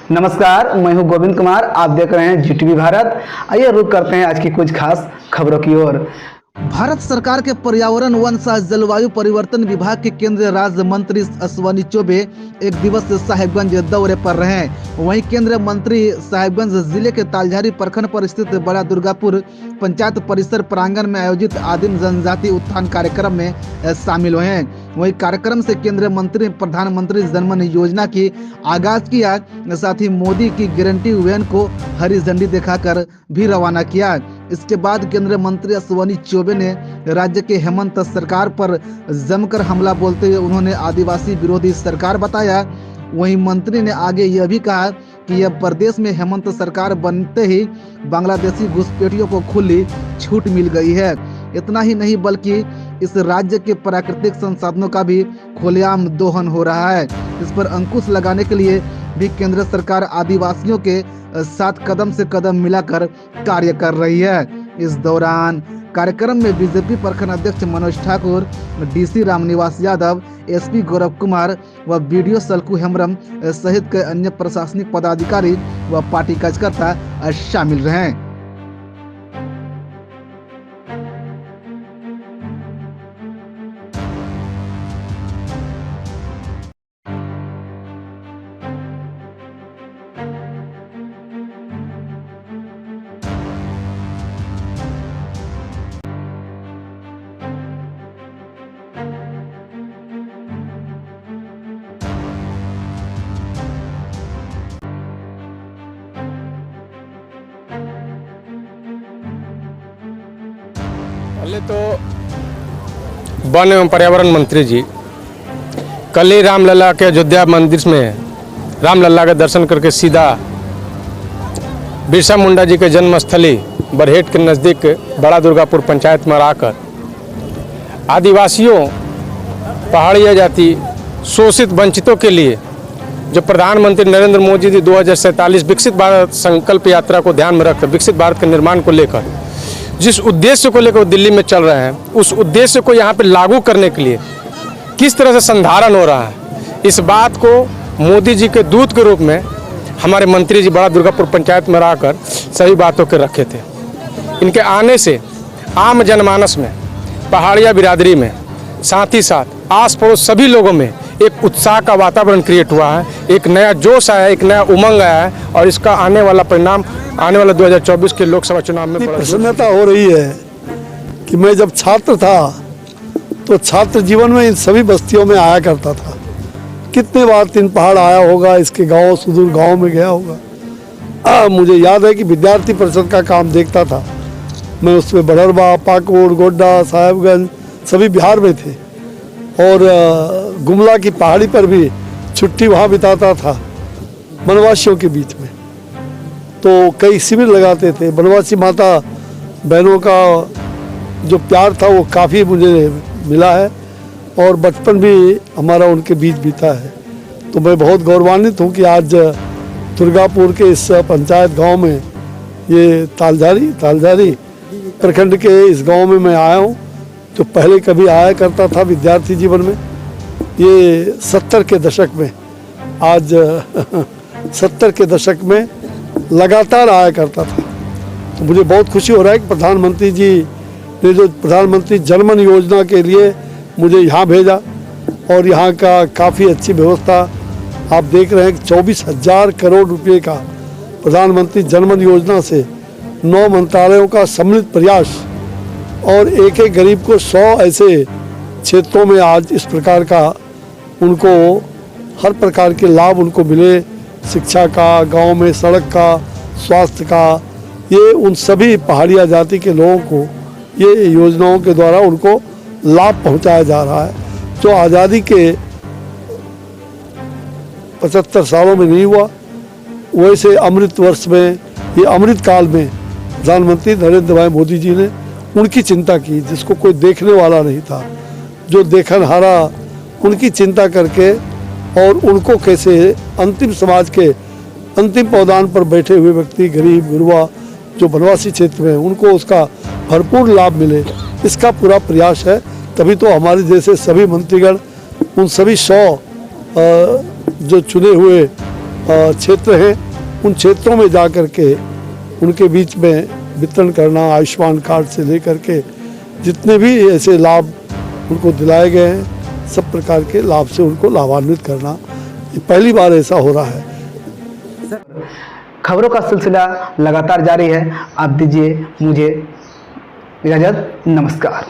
नमस्कार, मैं हूं गोविंद कुमार। आप देख रहे हैं जीटीवी भारत। आइए रुक करते हैं आज की कुछ खास खबरों की ओर। भारत सरकार के पर्यावरण वन सह जलवायु परिवर्तन विभाग के केंद्रीय राज्य मंत्री अश्विनी चौबे एक दिवसीय साहिबगंज दौरे पर रहे हैं। वहीं केंद्रीय मंत्री साहिबगंज जिले के तालझारी प्रखंड पर स्थित बड़ा दुर्गापुर पंचायत परिसर प्रांगण में आयोजित आदिम जनजाति उत्थान कार्यक्रम में शामिल हुए हैं। वहीं कार्यक्रम से केंद्रीय मंत्री प्रधानमंत्री जनधन योजना की आगाज किया, साथ ही मोदी की गारंटी वैन को हरी झंडी दिखाकर भी रवाना किया। इसके बाद केंद्रीय मंत्री अश्विनी चौबे ने राज्य के हेमंत सरकार पर जमकर हमला बोलते हुए उन्होंने आदिवासी विरोधी सरकार बताया। वहीं मंत्री ने आगे यह भी कहा कि यह प्रदेश में हेमंत सरकार बनते ही बांग्लादेशी घुसपैठियों को खुली छूट मिल गई है। इतना ही नहीं बल्कि इस राज्य के प्राकृतिक संसाधनों का भी खुलेआम दोहन हो रहा है। इस पर अंकुश लगाने के लिए भी केंद्र सरकार आदिवासियों के साथ कदम से कदम मिलाकर कार्य कर रही है। इस दौरान कार्यक्रम में बीजेपी प्रखंड अध्यक्ष मनोज ठाकुर, डीसी रामनिवास यादव, एसपी गौरव कुमार व बीडीओ सलकू हेम्ब्रम सहित कई अन्य प्रशासनिक पदाधिकारी व पार्टी कार्यकर्ता शामिल रहे। पहले तो वन एवं पर्यावरण मंत्री जी कल ही रामलला के अयोध्या मंदिर में रामलला के दर्शन करके सीधा बिरसा मुंडा जी के जन्मस्थली बरहेट के नज़दीक बड़ा दुर्गापुर पंचायत में आकर आदिवासियों, पहाड़िया जाति, शोषित वंचितों के लिए जो प्रधानमंत्री नरेंद्र मोदी जी 2047 विकसित भारत संकल्प यात्रा को ध्यान में रखकर विकसित भारत के निर्माण को लेकर जिस उद्देश्य को लेकर दिल्ली में चल रहे हैं, उस उद्देश्य को यहाँ पे लागू करने के लिए किस तरह से संधारण हो रहा है, इस बात को मोदी जी के दूत के रूप में हमारे मंत्री जी बड़ा दुर्गापुर पंचायत में रहकर सही बातों के रखे थे। इनके आने से आम जनमानस में, पहाड़िया बिरादरी में, साथ ही साथ आस पड़ोस सभी लोगों में एक उत्साह का वातावरण क्रिएट हुआ है, एक नया जोश आया है, एक नया उमंग आया है और इसका आने वाला परिणाम आने वाला 2024 के लोकसभा चुनाव में बड़ा प्रसन्नता हो रही है कि मैं जब छात्र था तो छात्र जीवन में इन सभी बस्तियों में आया करता था। कितने बार तीन पहाड़ आया होगा, इसके गांव सुदूर गांव में गया होगा। मुझे याद है कि विद्यार्थी परिषद का काम देखता था मैं, उसमें बड़रवा, पाकुड़, गोड्डा, साहेबगंज सभी बिहार में थे और गुमला की पहाड़ी पर भी छुट्टी वहाँ बिताता था वनवासियों के बीच में। तो कई शिविर लगाते थे। वनवासी माता बहनों का जो प्यार था वो काफ़ी मुझे मिला है और बचपन भी हमारा उनके बीच बीता है। तो मैं बहुत गौरवान्वित हूँ कि आज दुर्गापुर के इस पंचायत गांव में, ये तालझारी प्रखंड के इस गांव में मैं आया हूँ, जो पहले कभी आया करता था विद्यार्थी जीवन में। ये 70 के दशक में, आज 70 के दशक में लगातार आया करता था। तो मुझे बहुत खुशी हो रहा है कि प्रधानमंत्री जी ने जो प्रधानमंत्री जनधन योजना के लिए मुझे यहाँ भेजा और यहाँ का काफ़ी अच्छी व्यवस्था आप देख रहे हैं कि 24,000 करोड़ रुपए का प्रधानमंत्री जनधन योजना से 9 मंत्रालयों का सम्मिलित प्रयास और एक एक गरीब को 100 ऐसे क्षेत्रों में आज इस प्रकार का उनको हर प्रकार के लाभ उनको मिले, शिक्षा का, गांव में सड़क का, स्वास्थ्य का, ये उन सभी पहाड़िया जाति के लोगों को ये योजनाओं के द्वारा उनको लाभ पहुंचाया जा रहा है, जो आज़ादी के 75 सालों में नहीं हुआ। वैसे अमृत वर्ष में, ये अमृत काल में प्रधानमंत्री नरेंद्र भाई मोदी जी ने उनकी चिंता की जिसको कोई देखने वाला नहीं था, जो देखनहारा, उनकी चिंता करके और उनको कैसे अंतिम समाज के अंतिम पौधान पर बैठे हुए व्यक्ति, गरीब गुरबा जो वनवासी क्षेत्र में, उनको उसका भरपूर लाभ मिले, इसका पूरा प्रयास है। तभी तो हमारे जैसे सभी मंत्रीगण, उन सभी 100 जो चुने हुए क्षेत्र हैं, उन क्षेत्रों में जा कर के उनके बीच में वितरण करना, आयुष्मान कार्ड से लेकर के जितने भी ऐसे लाभ उनको दिलाए गए हैं, सब प्रकार के लाभ से उनको लाभान्वित करना, ये पहली बार ऐसा हो रहा है। खबरों का सिलसिला लगातार जारी है। आप दीजिए मुझे इजाज़त। नमस्कार।